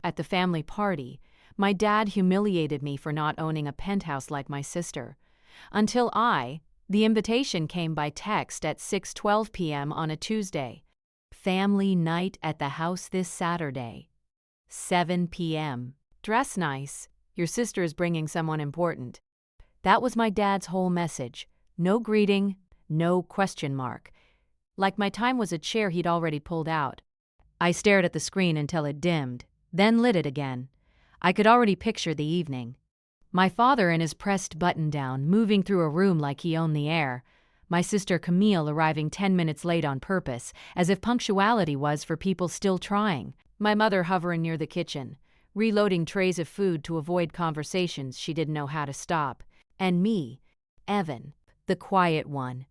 at the family party, my dad humiliated me for not owning a penthouse like my sister. The invitation came by text at 6:12 p.m. on a Tuesday. Family night at the house this Saturday. 7 p.m. Dress nice. Your sister is bringing someone important. That was my dad's whole message. No greeting, no question mark. Like my time was a chair he'd already pulled out. I stared at the screen until it dimmed, then lit it again. I could already picture the evening. My father in his pressed button-down, moving through a room like he owned the air. My sister Camille arriving 10 minutes late on purpose, as if punctuality was for people still trying. My mother hovering near the kitchen, reloading trays of food to avoid conversations she didn't know how to stop. And me, Evan, the quiet one,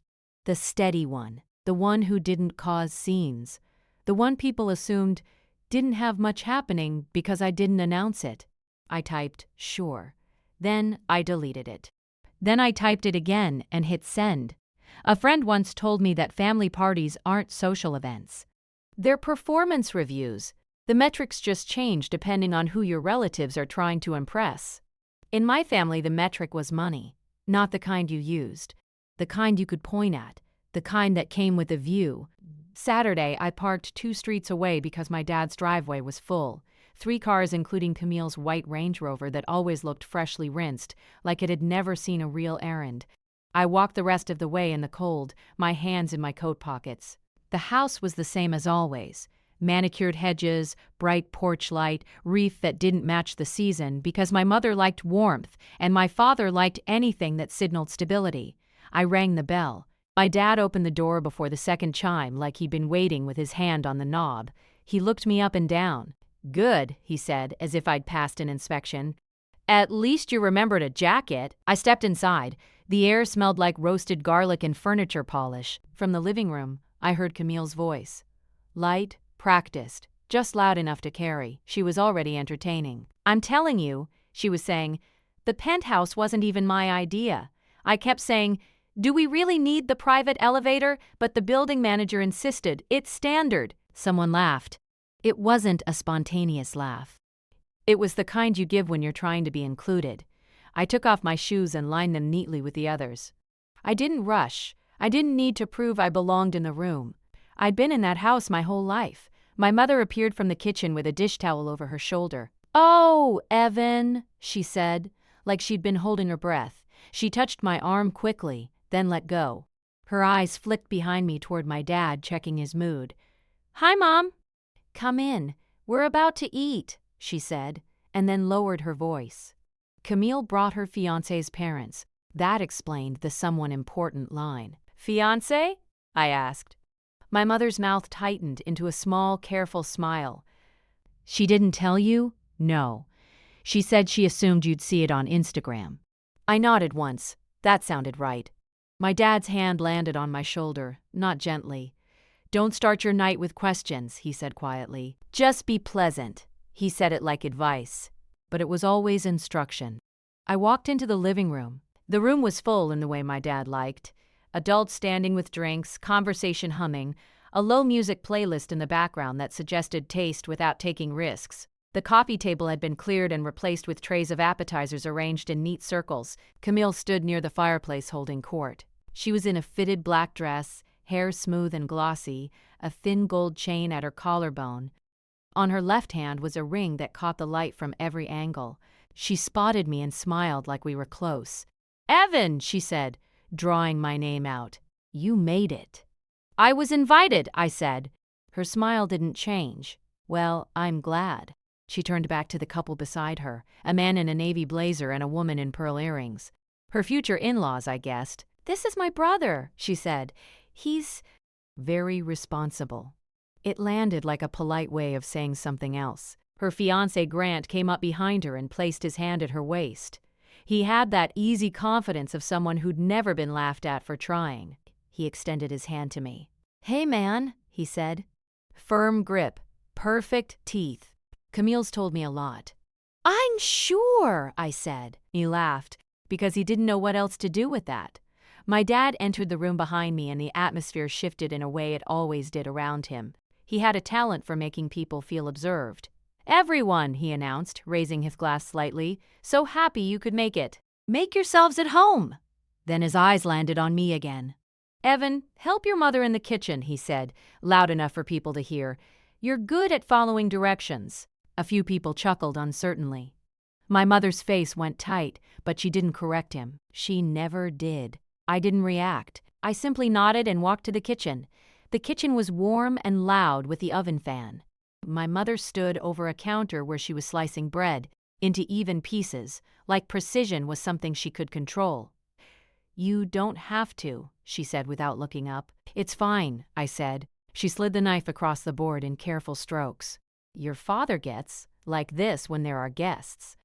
the steady one, the one who didn't cause scenes, the one people assumed didn't have much happening because I didn't announce it. I typed, sure. Then I deleted it. Then I typed it again and hit send. A friend once told me that family parties aren't social events. They're performance reviews. The metrics just change depending on who your relatives are trying to impress. In my family, the metric was money, not the kind you used, the kind you could point at, the kind that came with a view. Saturday, I parked 2 streets away because my dad's driveway was full. 3 cars, including Camille's white Range Rover that always looked freshly rinsed, like it had never seen a real errand. I walked the rest of the way in the cold, my hands in my coat pockets. The house was the same as always. Manicured hedges, bright porch light, wreath that didn't match the season because my mother liked warmth and my father liked anything that signaled stability. I rang the bell. My dad opened the door before the second chime like he'd been waiting with his hand on the knob. He looked me up and down. Good, he said, as if I'd passed an inspection. At least you remembered a jacket. I stepped inside. The air smelled like roasted garlic and furniture polish. From the living room, I heard Camille's voice. Light, practiced, just loud enough to carry. She was already entertaining. I'm telling you, she was saying, the penthouse wasn't even my idea. I kept saying, do we really need the private elevator? But the building manager insisted, it's standard. Someone laughed. It wasn't a spontaneous laugh. It was the kind you give when you're trying to be included. I took off my shoes and lined them neatly with the others. I didn't rush. I didn't need to prove I belonged in the room. I'd been in that house my whole life. My mother appeared from the kitchen with a dish towel over her shoulder. Oh, Evan, she said, like she'd been holding her breath. She touched my arm quickly, then let go. Her eyes flicked behind me toward my dad, checking his mood. Hi, Mom. Come in. We're about to eat, she said, and then lowered her voice. Camille brought her fiancé's parents. That explained the someone important line. Fiancé? I asked. My mother's mouth tightened into a small, careful smile. She didn't tell you? No. She said she assumed you'd see it on Instagram. I nodded once. That sounded right. My dad's hand landed on my shoulder, not gently. Don't start your night with questions, he said quietly. Just be pleasant. He said it like advice, but it was always instruction. I walked into the living room. The room was full in the way my dad liked. Adults standing with drinks, conversation humming, a low music playlist in the background that suggested taste without taking risks. The coffee table had been cleared and replaced with trays of appetizers arranged in neat circles. Camille stood near the fireplace holding court. She was in a fitted black dress, hair smooth and glossy, a thin gold chain at her collarbone. On her left hand was a ring that caught the light from every angle. She spotted me and smiled like we were close. Evan, she said, drawing my name out. You made it. I was invited, I said. Her smile didn't change. Well, I'm glad. She turned back to the couple beside her, a man in a navy blazer and a woman in pearl earrings. Her future in-laws, I guessed. This is my brother, she said. He's very responsible. It landed like a polite way of saying something else. Her fiancé Grant came up behind her and placed his hand at her waist. He had that easy confidence of someone who'd never been laughed at for trying. He extended his hand to me. Hey, man, he said. Firm grip, perfect teeth. Camille's told me a lot. I'm sure, I said. He laughed, because he didn't know what else to do with that. My dad entered the room behind me and the atmosphere shifted in a way it always did around him. He had a talent for making people feel observed. "Everyone," he announced, raising his glass slightly. "So happy you could make it. Make yourselves at home." Then his eyes landed on me again. "Evan, help your mother in the kitchen," he said, loud enough for people to hear. "You're good at following directions." A few people chuckled uncertainly. My mother's face went tight, but she didn't correct him. She never did. I didn't react. I simply nodded and walked to the kitchen. The kitchen was warm and loud with the oven fan. My mother stood over a counter where she was slicing bread into even pieces, like precision was something she could control. "You don't have to," she said without looking up. "It's fine," I said. She slid the knife across the board in careful strokes. "Your father gets like this when there are guests.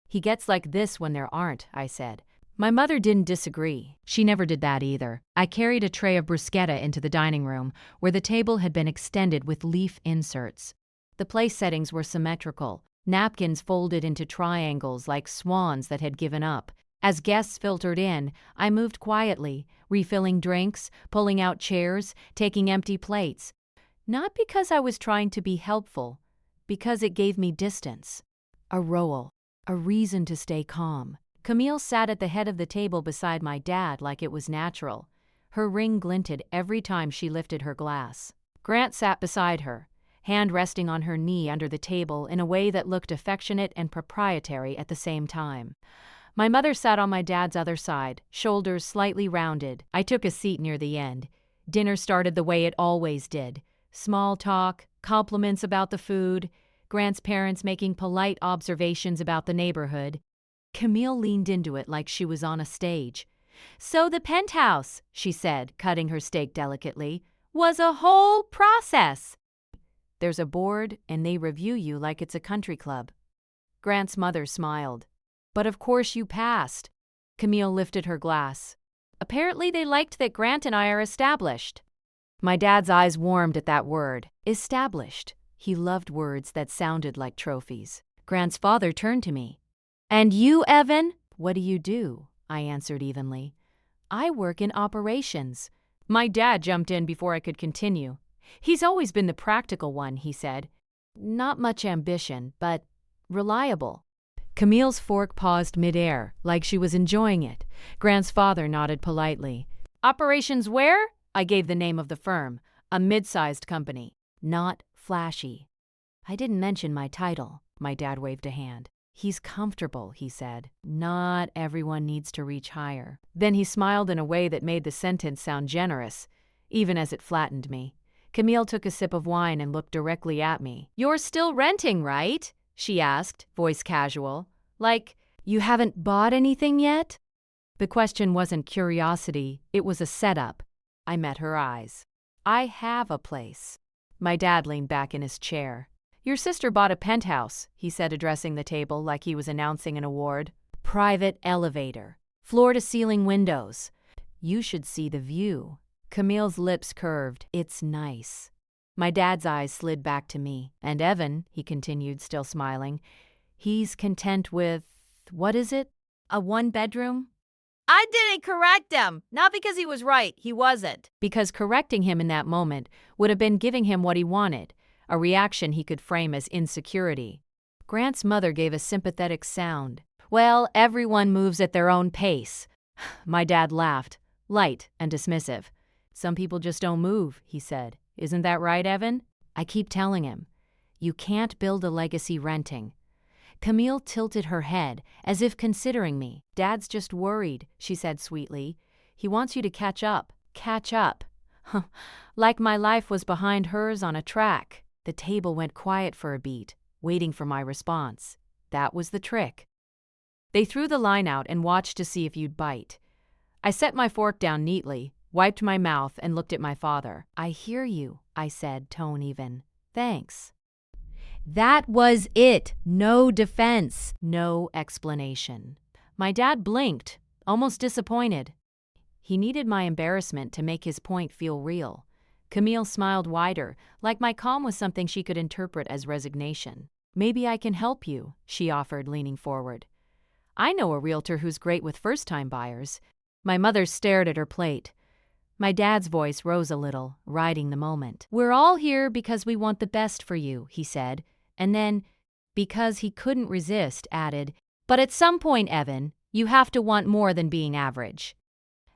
He gets like this when there aren't," I said. My mother didn't disagree. She never did that either. I carried a tray of bruschetta into the dining room, where the table had been extended with leaf inserts. The place settings were symmetrical, napkins folded into triangles like swans that had given up. As guests filtered in, I moved quietly, refilling drinks, pulling out chairs, taking empty plates. Not because I was trying to be helpful, because it gave me distance. A role, a reason to stay calm. Camille sat at the head of the table beside my dad like it was natural. Her ring glinted every time she lifted her glass. Grant sat beside her, hand resting on her knee under the table in a way that looked affectionate and proprietary at the same time. My mother sat on my dad's other side, shoulders slightly rounded. I took a seat near the end. Dinner started the way it always did. Small talk, compliments about the food, Grant's parents making polite observations about the neighborhood. Camille leaned into it like she was on a stage. "So the Penthouse," she said, cutting her steak delicately, "was a whole process." "There's a board, and they review you like it's a country club." Grant's mother smiled. "But of course you passed." Camille lifted her glass. "Apparently they liked that Grant and I are established." My dad's eyes warmed at that word, established. He loved words that sounded like trophies. Grant's father turned to me. "And you, Evan?" "What do you do?" I answered evenly. "I work in operations." My dad jumped in before I could continue. "He's always been the practical one," he said. "Not much ambition, but reliable." Camille's fork paused midair, like she was enjoying it. Grant's father nodded politely. "Operations where?" I gave the name of the firm, a mid-sized company. "Not flashy." "I didn't mention my title." My dad waved a hand. "He's comfortable," he said. "Not everyone needs to reach higher." Then he smiled in a way that made the sentence sound generous, even as it flattened me. Camille took a sip of wine and looked directly at me. "You're still renting, right?" she asked, voice casual. "Like, you haven't bought anything yet?" The question wasn't curiosity, it was a setup. I met her eyes. "I have a place." My dad leaned back in his chair. "Your sister bought a penthouse," he said, addressing the table like he was announcing an award. "Private elevator. Floor-to-ceiling windows. You should see the view." Camille's lips curved. "It's nice." My dad's eyes slid back to me. "And Evan," he continued, still smiling, "he's content with, what is it? A one-bedroom?" I didn't correct him. Not because he was right. He wasn't. Because correcting him in that moment would have been giving him what he wanted, a reaction he could frame as insecurity. Grant's mother gave a sympathetic sound. "Well, everyone moves at their own pace." My dad laughed, light and dismissive. "Some people just don't move," he said. "Isn't that right, Evan?" I keep telling him, "You can't build a legacy renting." Camille tilted her head, as if considering me. "Dad's just worried," she said sweetly. "He wants you to catch up." Catch up. Like my life was behind hers on a track. The table went quiet for a beat, waiting for my response. That was the trick. "They threw the line out and watched to see if you'd bite." I set my fork down neatly, wiped my mouth, and looked at my father. "I hear you," I said, tone even. "Thanks." That was it. No defense. No explanation. My dad blinked, almost disappointed. He needed my embarrassment to make his point feel real. Camille smiled wider, like my calm was something she could interpret as resignation. "Maybe I can help you," she offered, leaning forward. "I know a realtor who's great with first-time buyers." My mother stared at her plate. My dad's voice rose a little, riding the moment. "We're all here because we want the best for you," he said. And then, because he couldn't resist, added, "But at some point, Evan, you have to want more than being average."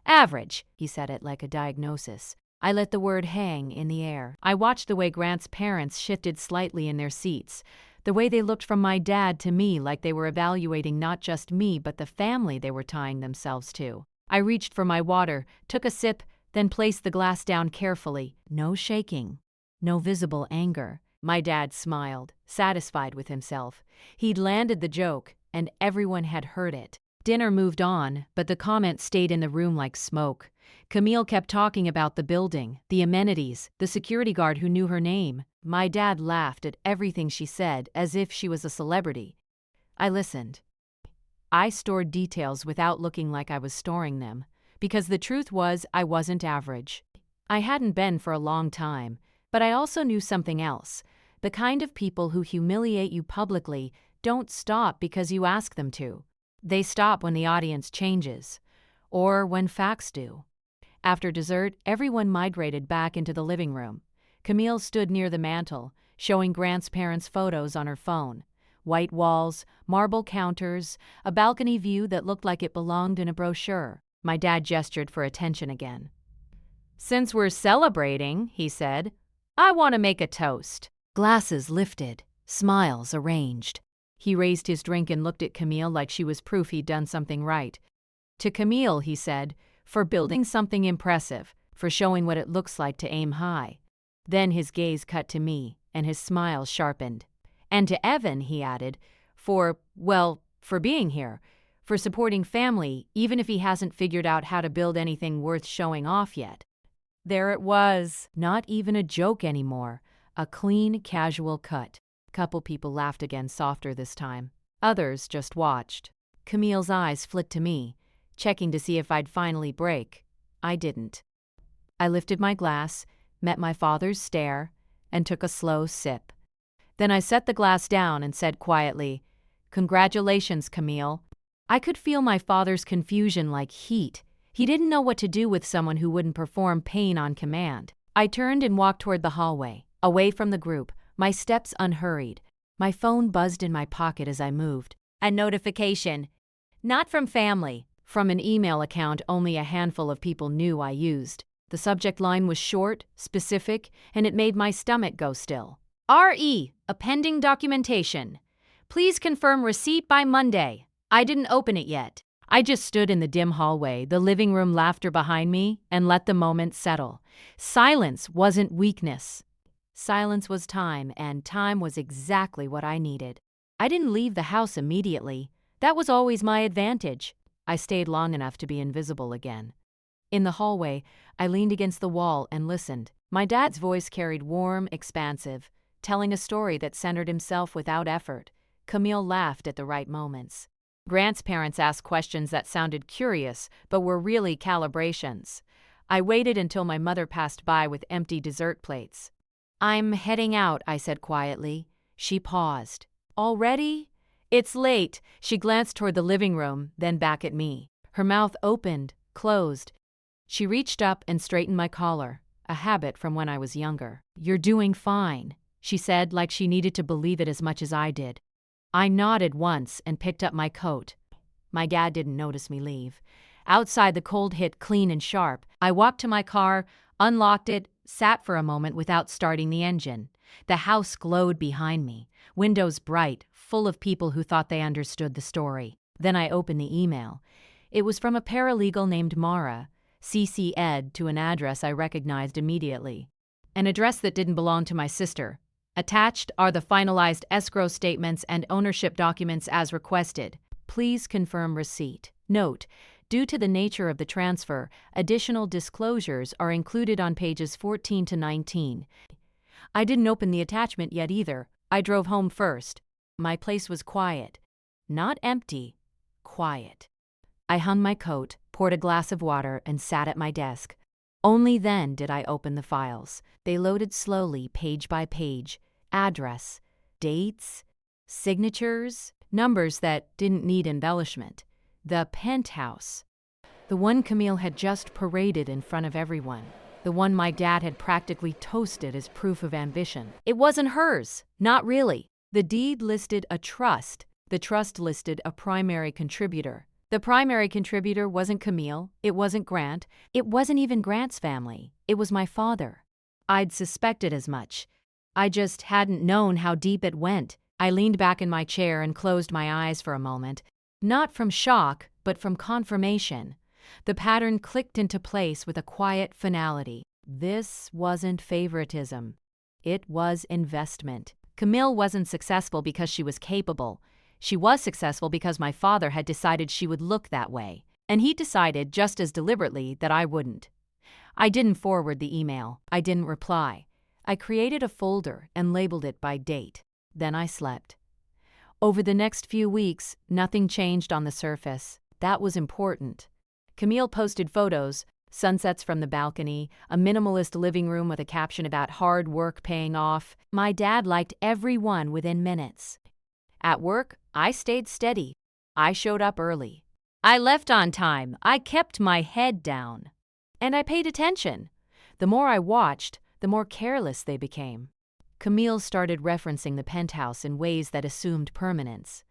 Average, he said it like a diagnosis. I let the word hang in the air. I watched the way Grant's parents shifted slightly in their seats, the way they looked from my dad to me like they were evaluating not just me but the family they were tying themselves to. I reached for my water, took a sip, then placed the glass down carefully. No shaking, no visible anger. My dad smiled, satisfied with himself. He'd landed the joke, and everyone had heard it. Dinner moved on, but the comment stayed in the room like smoke. Camille kept talking about the building, the amenities, the security guard who knew her name. My dad laughed at everything she said as if she was a celebrity. I listened. I stored details without looking like I was storing them, because the truth was I wasn't average. I hadn't been for a long time, but I also knew something else. The kind of people who humiliate you publicly don't stop because you ask them to. They stop when the audience changes, or when facts do. After dessert, everyone migrated back into the living room. Camille stood near the mantel, showing Grant's parents' photos on her phone. White walls, marble counters, a balcony view that looked like it belonged in a brochure. My dad gestured for attention again. "Since we're celebrating," he said, "I want to make a toast." Glasses lifted, smiles arranged. He raised his drink and looked at Camille like she was proof he'd done something right. To Camille, he said, "For building something impressive, for showing what it looks like to aim high." Then his gaze cut to me, and his smile sharpened. "And to Evan," he added, for being here, for supporting family, even if he hasn't figured out how to build anything worth showing off yet." There it was, not even a joke anymore, a clean, casual cut. Couple people laughed again, softer this time. Others just watched. Camille's eyes flicked to me, checking to see if I'd finally break. I didn't. I lifted my glass, met my father's stare, and took a slow sip. Then I set the glass down and said quietly, "Congratulations, Camille." I could feel my father's confusion like heat. He didn't know what to do with someone who wouldn't perform pain on command. I turned and walked toward the hallway, away from the group, my steps unhurried. My phone buzzed in my pocket as I moved. A notification. Not from family, from an email account only a handful of people knew I used. The subject line was short, specific, and it made my stomach go still. "RE, a pending documentation. Please confirm receipt by Monday." I didn't open it yet. I just stood in the dim hallway, the living room laughter behind me, and let the moment settle. Silence wasn't weakness. Silence was time, and time was exactly what I needed. I didn't leave the house immediately. That was always my advantage. I stayed long enough to be invisible again. In the hallway, I leaned against the wall and listened. My dad's voice carried warm, expansive, telling a story that centered himself without effort. Camille laughed at the right moments. Grant's parents asked questions that sounded curious, but were really calibrations. I waited until my mother passed by with empty dessert plates. "I'm heading out," I said quietly. She paused. "Already?" "It's late." She glanced toward the living room, then back at me. Her mouth opened, closed. She reached up and straightened my collar, a habit from when I was younger. "You're doing fine," she said, like she needed to believe it as much as I did. I nodded once and picked up my coat. My dad didn't notice me leave. Outside, the cold hit clean and sharp. I walked to my car, unlocked it, sat for a moment without starting the engine. The house glowed behind me, windows bright, full of people who thought they understood the story. Then I opened the email. It was from a paralegal named Mara, CC Ed, to an address I recognized immediately. An address that didn't belong to my sister. Attached are the finalized escrow statements and ownership documents as requested. Please confirm receipt. Note: due to the nature of the transfer, additional disclosures are included on pages 14 to 19. I didn't open the attachment yet either. I drove home first. My place was quiet. Not empty. Quiet. I hung my coat, poured a glass of water, and sat at my desk. Only then did I open the files. They loaded slowly, page by page. Address, dates, signatures, numbers that didn't need embellishment. The Penthouse. The one Camille had just paraded in front of everyone. The one my dad had practically toasted as proof of ambition. It wasn't hers. Not really. The deed listed a trust. The trust listed a primary contributor. The primary contributor wasn't Camille, it wasn't Grant, it wasn't even Grant's family. It was my father. I'd suspected as much. I just hadn't known how deep it went. I leaned back in my chair and closed my eyes for a moment. Not from shock, but from confirmation. The pattern clicked into place with a quiet finality. This wasn't favoritism. It was investment. Camille wasn't successful because she was capable. She was successful because my father had decided she would look that way. And he decided just as deliberately that I wouldn't. I didn't forward the email. I didn't reply. I created a folder and labeled it by date. Then I slept. Over the next few weeks, nothing changed on the surface. That was important. Camille posted photos, sunsets from the balcony, a minimalist living room with a caption about hard work paying off. My dad liked every one within minutes. At work, I stayed steady. I showed up early. I left on time. I kept my head down. And I paid attention. The more I watched, the more careless they became. Camille started referencing the penthouse in ways that assumed permanence.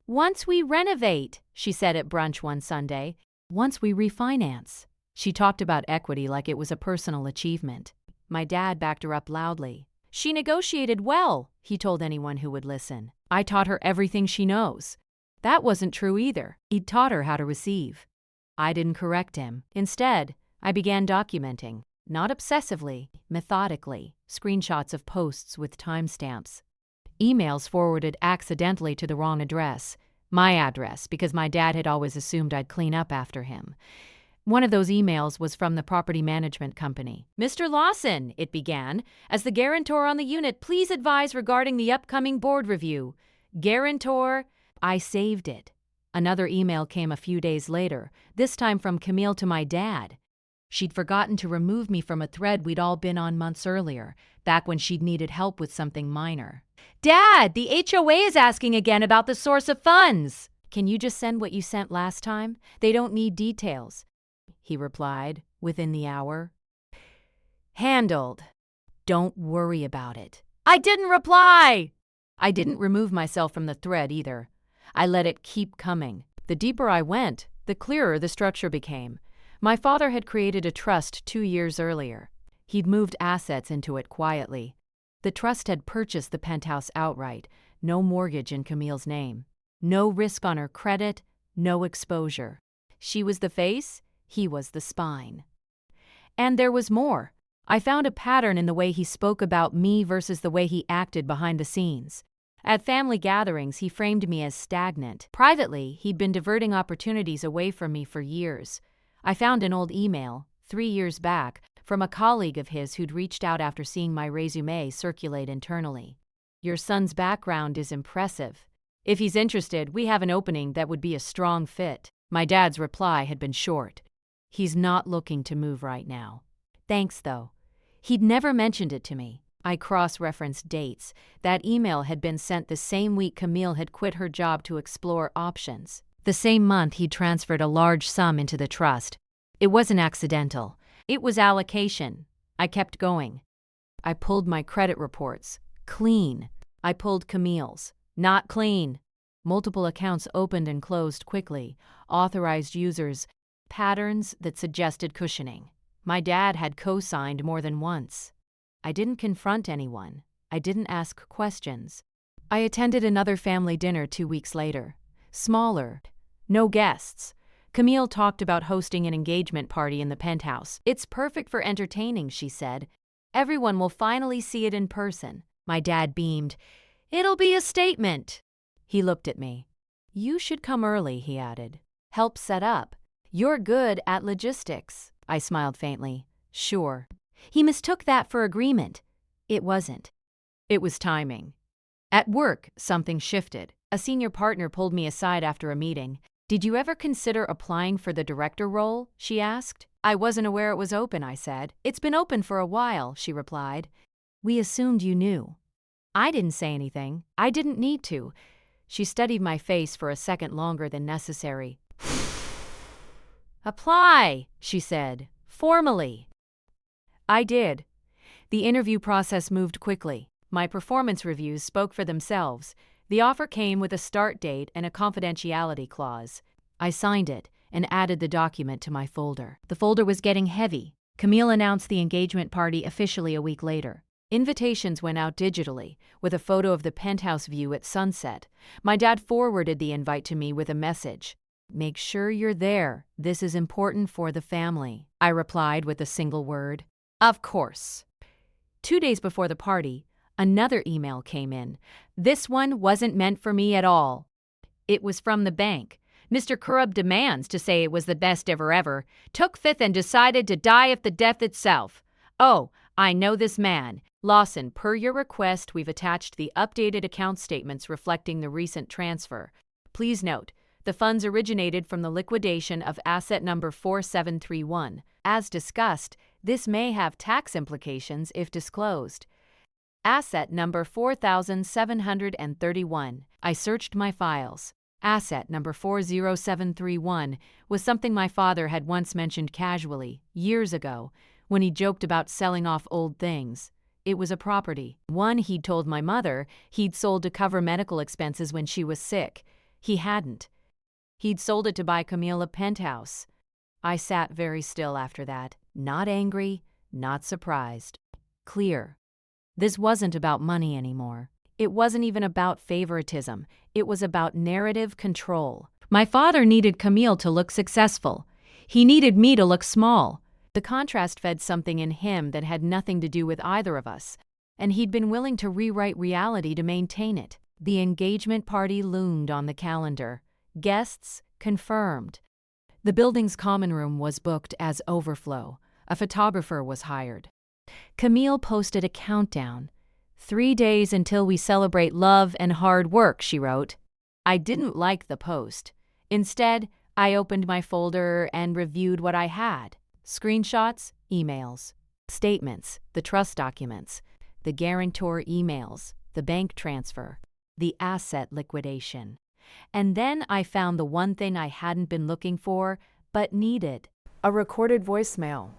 "Once we renovate," she said at brunch one Sunday. "Once we refinance." She talked about equity like it was a personal achievement. My dad backed her up loudly. "She negotiated well," he told anyone who would listen. "I taught her everything she knows." That wasn't true either. He'd taught her how to receive. I didn't correct him. Instead, I began documenting. Not obsessively, methodically, screenshots of posts with timestamps. Emails forwarded accidentally to the wrong address. My address, because my dad had always assumed I'd clean up after him. One of those emails was from the property management company. "Mr. Lawson," it began, "as the guarantor on the unit, please advise regarding the upcoming board review. Guarantor." I saved it. Another email came a few days later, this time from Camille to my dad. She'd forgotten to remove me from a thread we'd all been on months earlier, back when she'd needed help with something minor. "Dad, the HOA is asking again about the source of funds." "Can you just send what you sent last time? They don't need details," he replied within the hour. "Handled. Don't worry about it." I didn't reply! I didn't remove myself from the thread either. I let it keep coming. The deeper I went, the clearer the structure became. My father had created a trust 2 years earlier. He'd moved assets into it quietly. The trust had purchased the penthouse outright, no mortgage in Camille's name. No risk on her credit, no exposure. She was the face, he was the spine. And there was more. I found a pattern in the way he spoke about me versus the way he acted behind the scenes. At family gatherings, he framed me as stagnant. Privately, he'd been diverting opportunities away from me for years. I found an old email, 3 years back, from a colleague of his who'd reached out after seeing my resume circulate internally. "Your son's background is impressive. If he's interested, we have an opening that would be a strong fit." My dad's reply had been short. "He's not looking to move right now." "Thanks, though." He'd never mentioned it to me. I cross-referenced dates. That email had been sent the same week Camille had quit her job to explore options. The same month he'd transferred a large sum into the trust. It wasn't accidental. It was allocation. I kept going. I pulled my credit reports. Clean. I pulled Camille's. Not clean. Multiple accounts opened and closed quickly. Authorized users. Patterns that suggested cushioning. My dad had co-signed more than once. I didn't confront anyone. I didn't ask questions. I attended another family dinner 2 weeks later. Smaller. No guests. Camille talked about hosting an engagement party in the penthouse. "It's perfect for entertaining," she said. "Everyone will finally see it in person." My dad beamed. "It'll be a statement." He looked at me. "You should come early," he added. "Help set up. You're good at logistics." I smiled faintly. "Sure." He mistook that for agreement. It wasn't. It was timing. At work, something shifted. A senior partner pulled me aside after a meeting. "Did you ever consider applying for the director role?" she asked. "I wasn't aware it was open," I said. "It's been open for a while," she replied. "We assumed you knew." I didn't say anything. I didn't need to. She studied my face for a second longer than necessary. "Apply," she said, "formally." I did. The interview process moved quickly. My performance reviews spoke for themselves. The offer came with a start date and a confidentiality clause. I signed it and added the document to my folder. The folder was getting heavy. Camille announced the engagement party officially a week later. Invitations went out digitally, with a photo of the penthouse view at sunset. My dad forwarded the invite to me with a message. "Make sure you're there. This is important for the family," I replied with a single word. "Of course." 2 days before the party, another email came in. This one wasn't meant for me at all. It was from the bank. "Mr. Kurub demands to say it was the best ever. Took fifth and decided to die of the death itself. Oh, I know this man. Lawson, per your request, we've attached the updated account statements reflecting the recent transfer. Please note, the funds originated from the liquidation of asset number 4731. As discussed, this may have tax implications if disclosed. Asset number 4731. I searched my files. Asset number 40731 was something my father had once mentioned casually, years ago, when he joked about selling off old things. It was a property. One he'd told my mother he'd sold to cover medical expenses when she was sick. He hadn't. He'd sold it to buy Camille a penthouse. I sat very still after that, not angry, not surprised. Clear. This wasn't about money anymore. It wasn't even about favoritism. It was about narrative control. My father needed Camille to look successful. He needed me to look small. The contrast fed something in him that had nothing to do with either of us, and he'd been willing to rewrite reality to maintain it. The engagement party loomed on the calendar. Guests confirmed. The building's common room was booked as overflow. A photographer was hired. Camille posted a countdown. 3 days until we celebrate love and hard work, she wrote. I didn't like the post. Instead, I opened my folder and reviewed what I had. Screenshots, emails, statements, the trust documents, the guarantor emails, the bank transfer, the asset liquidation. And then I found the one thing I hadn't been looking for, but needed. A recorded voicemail.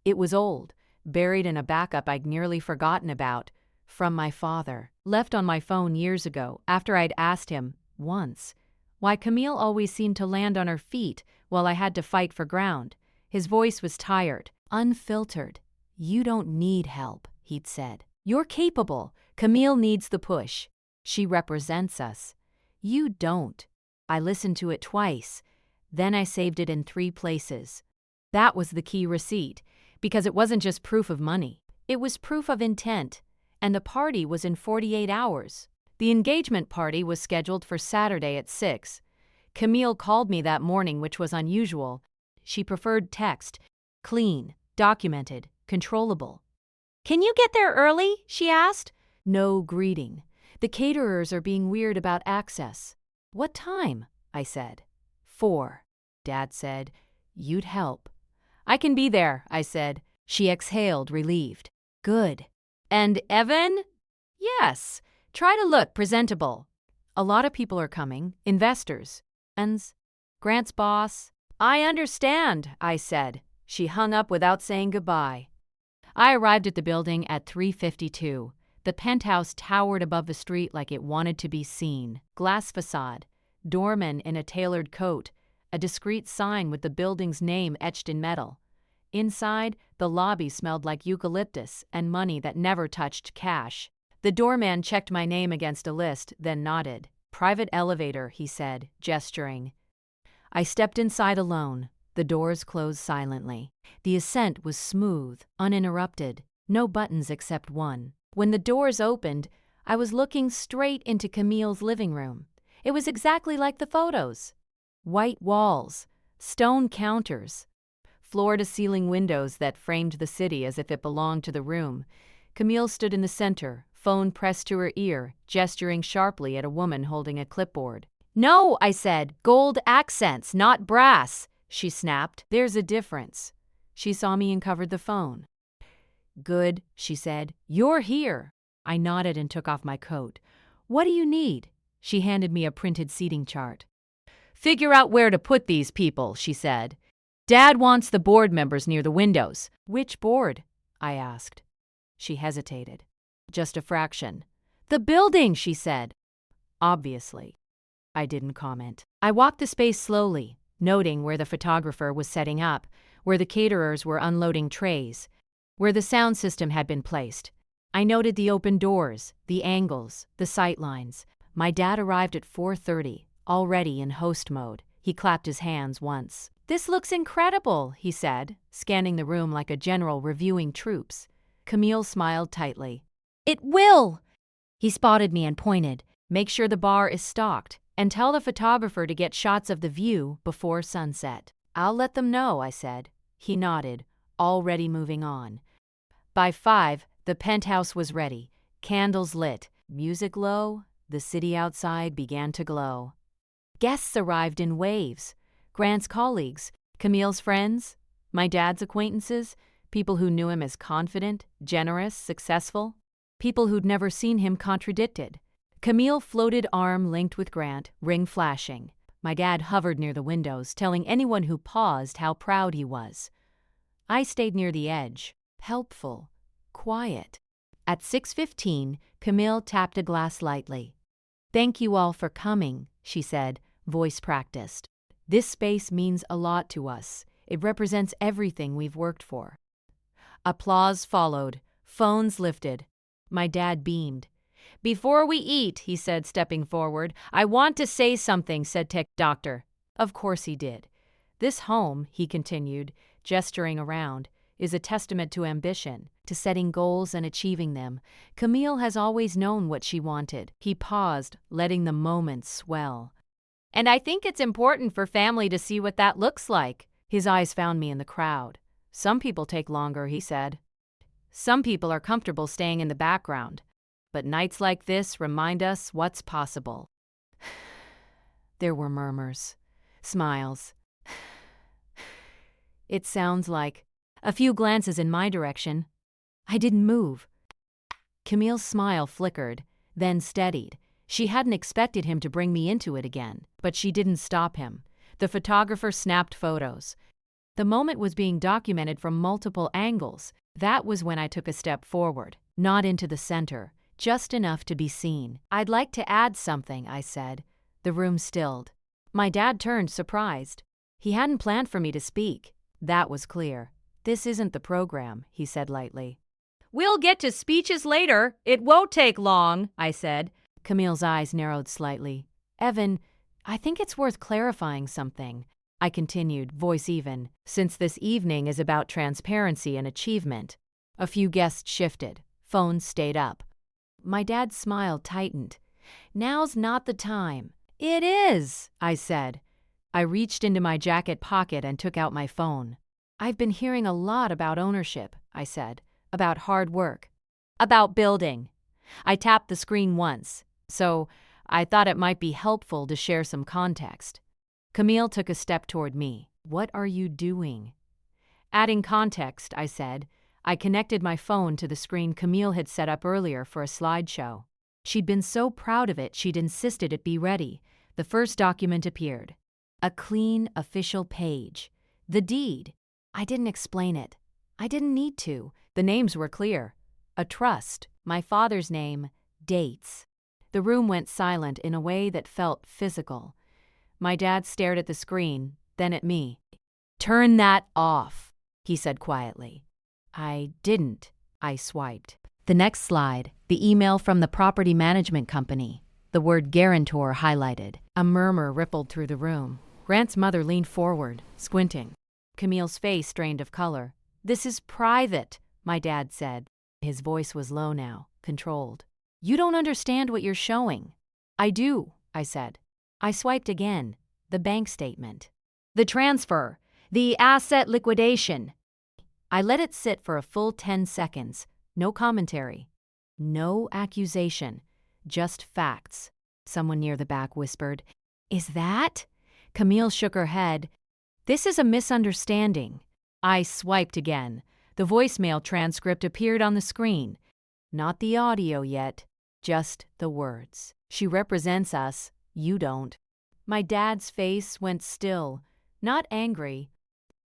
It was old, buried in a backup I'd nearly forgotten about, from my father, left on my phone years ago after I'd asked him, once, why Camille always seemed to land on her feet while I had to fight for ground. His voice was tired, unfiltered. You don't need help, he'd said. You're capable. Camille needs the push. She represents us. You don't. I listened to it twice. Then I saved it in 3 places. That was the key receipt, because it wasn't just proof of money. It was proof of intent, and the party was in 48 hours. The engagement party was scheduled for Saturday at 6. Camille called me that morning, which was unusual. She preferred text, clean, documented, controllable. Can you get there early? She asked. No greeting. The caterers are being weird about access. What time? I said. 4. Dad said. You'd help. I can be there, I said. She exhaled, relieved. Good. And Evan? Yes. Try to look presentable. A lot of people are coming. Investors. Friends. Grant's boss. I understand, I said. She hung up without saying goodbye. I arrived at the building at 3:52. The penthouse towered above the street like it wanted to be seen. Glass facade, doorman in a tailored coat, a discreet sign with the building's name etched in metal. Inside, the lobby smelled like eucalyptus and money that never touched cash. The doorman checked my name against a list, then nodded. Private elevator, he said, gesturing. I stepped inside alone. The doors closed silently. The ascent was smooth, uninterrupted, no buttons except one. When the doors opened, I was looking straight into Camille's living room. It was exactly like the photos. White walls, stone counters, floor-to-ceiling windows that framed the city as if it belonged to the room. Camille stood in the center, phone pressed to her ear, gesturing sharply at a woman holding a clipboard. No, I said, gold accents, not brass, she snapped. There's a difference. She saw me and covered the phone. Good, she said. You're here. I nodded and took off my coat. What do you need? She handed me a printed seating chart. Figure out where to put these people, she said. Dad wants the board members near the windows. Which board? I asked. She hesitated. Just a fraction. The building, she said. Obviously. I didn't comment. I walked the space slowly, noting where the photographer was setting up, where the caterers were unloading trays, where the sound system had been placed. I noted the open doors, the angles, the sight lines. My dad arrived at 4:30, already in host mode. He clapped his hands once. "This looks incredible," he said, scanning the room like a general reviewing troops. Camille smiled tightly. "It will!" He spotted me and pointed. "Make sure the bar is stocked, and tell the photographer to get shots of the view before sunset." "I'll let them know," I said. He nodded, already moving on. By 5, the penthouse was ready, candles lit, music low. The city outside began to glow. Guests arrived in waves. Grant's colleagues, Camille's friends, my dad's acquaintances, people who knew him as confident, generous, successful, people who'd never seen him contradicted. Camille floated arm linked with Grant, ring flashing. My dad hovered near the windows, telling anyone who paused how proud he was. I stayed near the edge, helpful, quiet. At 6:15, Camille tapped a glass lightly. "Thank you all for coming," she said, voice practiced. "This space means a lot to us. It represents everything we've worked for." Applause followed. Phones lifted. My dad beamed. "Before we eat," he said, stepping forward. "I want to say something," said Tech Doctor. Of course he did. "This home," he continued, gesturing around, "is a testament to ambition, to setting goals and achieving them. Camille has always known what she wanted." He paused, letting the moment swell. "And I think it's important for family to see what that looks like." His eyes found me in the crowd. "Some people take longer," he said. "Some people are comfortable staying in the background. But nights like this remind us what's possible." There were murmurs, smiles. "It sounds like..." A few glances in my direction. I didn't move. Camille's smile flickered, then steadied. She hadn't expected him to bring me into it again, but she didn't stop him. The photographer snapped photos. The moment was being documented from multiple angles. That was when I took a step forward, not into the center, just enough to be seen. "I'd like to add something," I said. The room stilled. My dad turned, surprised. He hadn't planned for me to speak. That was clear. "This isn't the program," he said lightly. "We'll get to speeches later. It won't take long," I said. Camille's eyes narrowed slightly. "Evan, I think it's worth clarifying something," I continued, voice even, "since this evening is about transparency and achievement." A few guests shifted. Phones stayed up. My dad's smile tightened. "Now's not the time." "It is," I said. I reached into my jacket pocket and took out my phone. "I've been hearing a lot about ownership," I said, "about hard work, about building." I tapped the screen once, so I thought it might be helpful to share some context. Camille took a step toward me. "What are you doing?" Adding context, I said. I connected my phone to the screen Camille had set up earlier for a slideshow. She'd been so proud of it she'd insisted it be ready. The first document appeared. A clean, official page. The deed. I didn't explain it. I didn't need to. The names were clear. A trust, my father's name, dates. The room went silent in a way that felt physical. My dad stared at the screen, then at me. "Turn that off," he said quietly. I didn't. I swiped. The next slide, the email from the property management company. The word guarantor highlighted. A murmur rippled through the room. Grant's mother leaned forward, squinting. Camille's face strained of color. "This is private," my dad said. His voice was low now, controlled. "You don't understand what you're showing." "I do," I said. I swiped again. The bank statement. "The transfer. The asset liquidation." I let it sit for a full 10 seconds. No commentary. No accusation. Just facts. Someone near the back whispered, "Is that?" Camille shook her head. "This is a misunderstanding." I swiped again. The voicemail transcript appeared on the screen. Not the audio yet, just the words. "She represents us. You don't." My dad's face went still, not angry,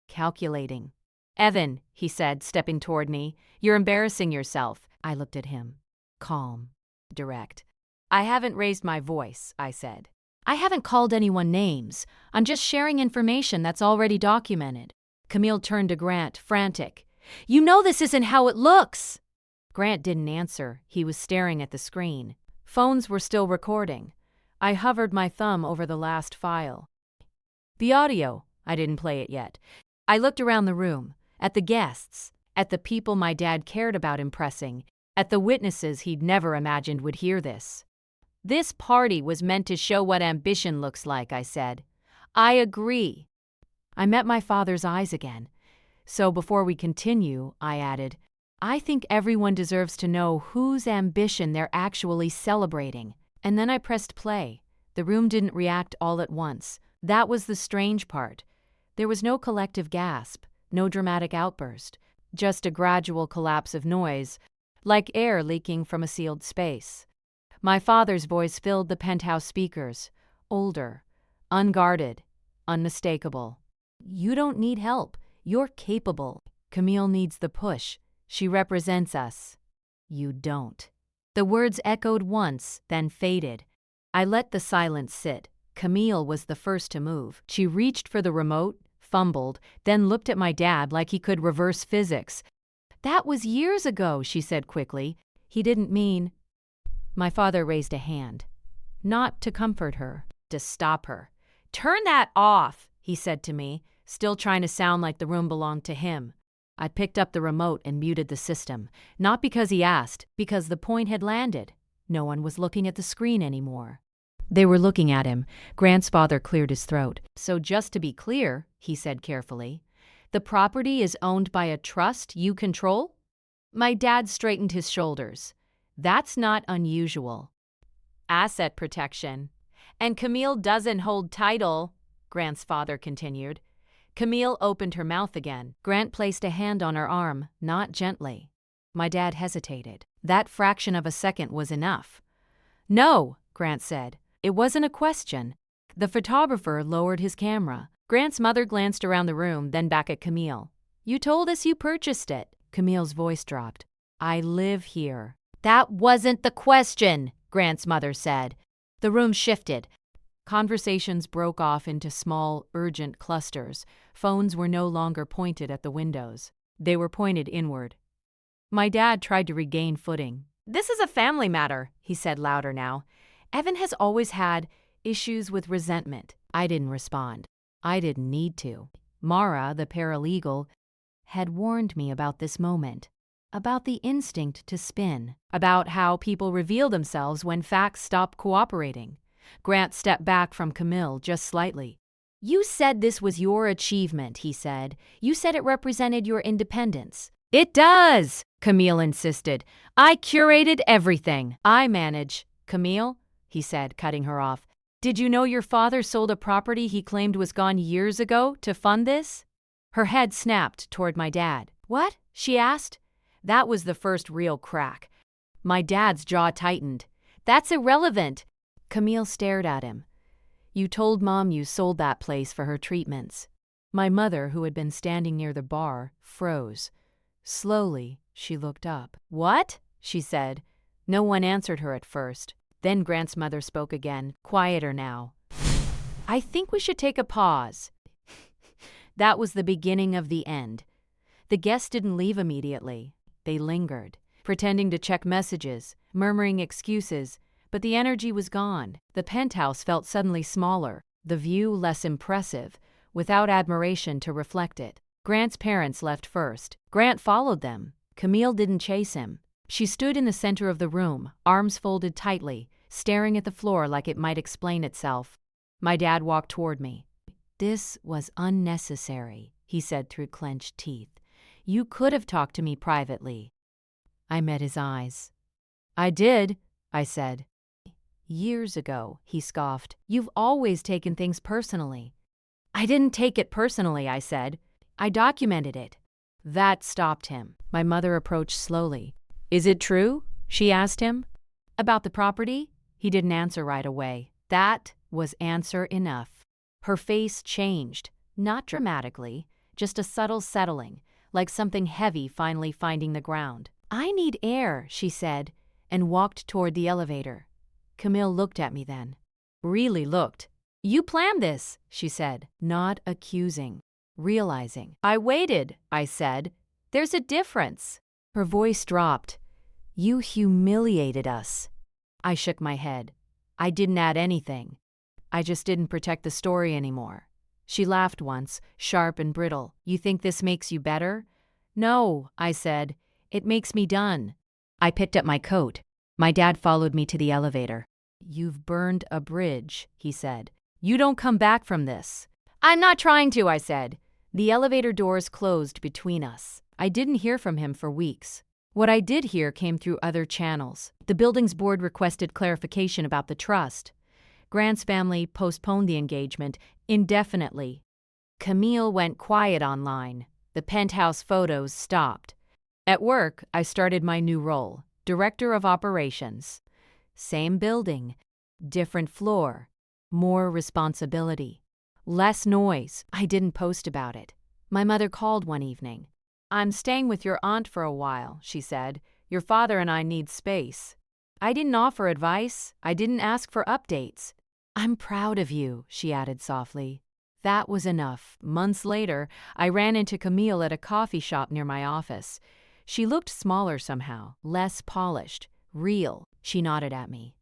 calculating. "Evan," he said, stepping toward me, "you're embarrassing yourself." I looked at him. calm, direct. I haven't raised my voice, I said. I haven't called anyone names. I'm just sharing information that's already documented. Camille turned to Grant, frantic. You know this isn't how it looks! Grant didn't answer. He was staring at the screen. Phones were still recording. I hovered my thumb over the last file. The audio. I didn't play it yet. I looked around the room, at the guests, at the people my dad cared about impressing, at the witnesses he'd never imagined would hear this. This party was meant to show what ambition looks like, I said. I agree. I met my father's eyes again. So before we continue, I added, I think everyone deserves to know whose ambition they're actually celebrating. And then I pressed play. The room didn't react all at once. That was the strange part. There was no collective gasp, no dramatic outburst, just a gradual collapse of noise, like air leaking from a sealed space. My father's voice filled the penthouse speakers, older, unguarded, unmistakable. You don't need help. You're capable. Camille needs the push. She represents us. You don't. The words echoed once, then faded. I let the silence sit. Camille was the first to move. She reached for the remote, fumbled, then looked at my dad like he could reverse physics. That was years ago, she said quickly. He didn't mean. My father raised a hand. Not to comfort her, to stop her. Turn that off, he said to me, still trying to sound like the room belonged to him. I picked up the remote and muted the system, not because he asked, because the point had landed. No one was looking at the screen anymore. They were looking at him. Grant's father cleared his throat. So just to be clear, he said carefully, the property is owned by a trust you control? My dad straightened his shoulders. That's not unusual. Asset protection. And Camille doesn't hold title, Grant's father continued. Camille opened her mouth again. Grant placed a hand on her arm, not gently. My dad hesitated. That fraction of a second was enough. No, Grant said. It wasn't a question. The photographer lowered his camera. Grant's mother glanced around the room, then back at Camille. You told us you purchased it. Camille's voice dropped. I live here. That wasn't the question, Grant's mother said. The room shifted. Conversations broke off into small, urgent clusters. Phones were no longer pointed at the windows. They were pointed inward. My dad tried to regain footing. This is a family matter, he said louder now. Evan has always had issues with resentment. I didn't respond. I didn't need to. Mara, the paralegal, had warned me about this moment. About the instinct to spin. About how people reveal themselves when facts stop cooperating. Grant stepped back from Camille just slightly. You said this was your achievement, he said. You said it represented your independence. It does, Camille insisted. I curated everything. I manage. Camille, he said, cutting her off. Did you know your father sold a property he claimed was gone years ago to fund this? Her head snapped toward my dad. What? She asked. That was the first real crack. My dad's jaw tightened. That's irrelevant. Camille stared at him. You told Mom you sold that place for her treatments. My mother, who had been standing near the bar, froze. Slowly, she looked up. What? She said. No one answered her at first. Then Grant's mother spoke again, quieter now. I think we should take a pause. That was the beginning of the end. The guests didn't leave immediately. They lingered, pretending to check messages, murmuring excuses, but the energy was gone. The penthouse felt suddenly smaller, the view less impressive, without admiration to reflect it. Grant's parents left first. Grant followed them. Camille didn't chase him. She stood in the center of the room, arms folded tightly, staring at the floor like it might explain itself. My dad walked toward me. This was unnecessary, he said through clenched teeth. You could have talked to me privately. I met his eyes. I did, I said. Years ago, he scoffed. You've always taken things personally. I didn't take it personally, I said. I documented it. That stopped him. My mother approached slowly. Is it true? She asked him. About the property? He didn't answer right away. That was answer enough. Her face changed, not dramatically, just a subtle settling, like something heavy finally finding the ground. I need air, she said. and walked toward the elevator. Camille looked at me then. Really looked. "You planned this," she said, not accusing, realizing. "I waited," I said. "There's a difference." Her voice dropped. "You humiliated us." I shook my head. I didn't add anything. I just didn't protect the story anymore. She laughed once, sharp and brittle. "You think this makes you better?" "No," I said. "It makes me done." I picked up my coat. My dad followed me to the elevator. "You've burned a bridge," he said. "You don't come back from this." "I'm not trying to," I said. The elevator doors closed between us. I didn't hear from him for weeks. What I did hear came through other channels. The building's board requested clarification about the trust. Grant's family postponed the engagement indefinitely. Camille went quiet online. The Penthouse photos stopped. At work, I started my new role, Director of Operations. Same building, different floor, more responsibility, less noise. I didn't post about it. My mother called one evening. "I'm staying with your aunt for a while," she said. "Your father and I need space." I didn't offer advice. I didn't ask for updates. "I'm proud of you," she added softly. That was enough. Months later, I ran into Camille at a coffee shop near my office. She looked smaller somehow, less polished, real. She nodded at me.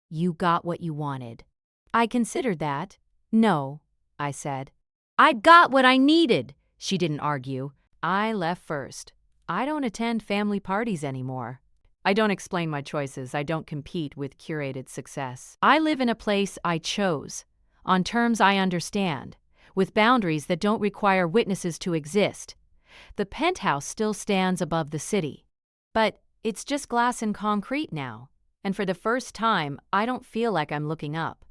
"You got what you wanted." I considered that. "No," I said. "I got what I needed." She didn't argue. I left first. I don't attend family parties anymore. I don't explain my choices. I don't compete with curated success. I live in a place I chose, on terms I understand, with boundaries that don't require witnesses to exist. The Penthouse still stands above the city, but it's just glass and concrete now, and for the first time, I don't feel like I'm looking up.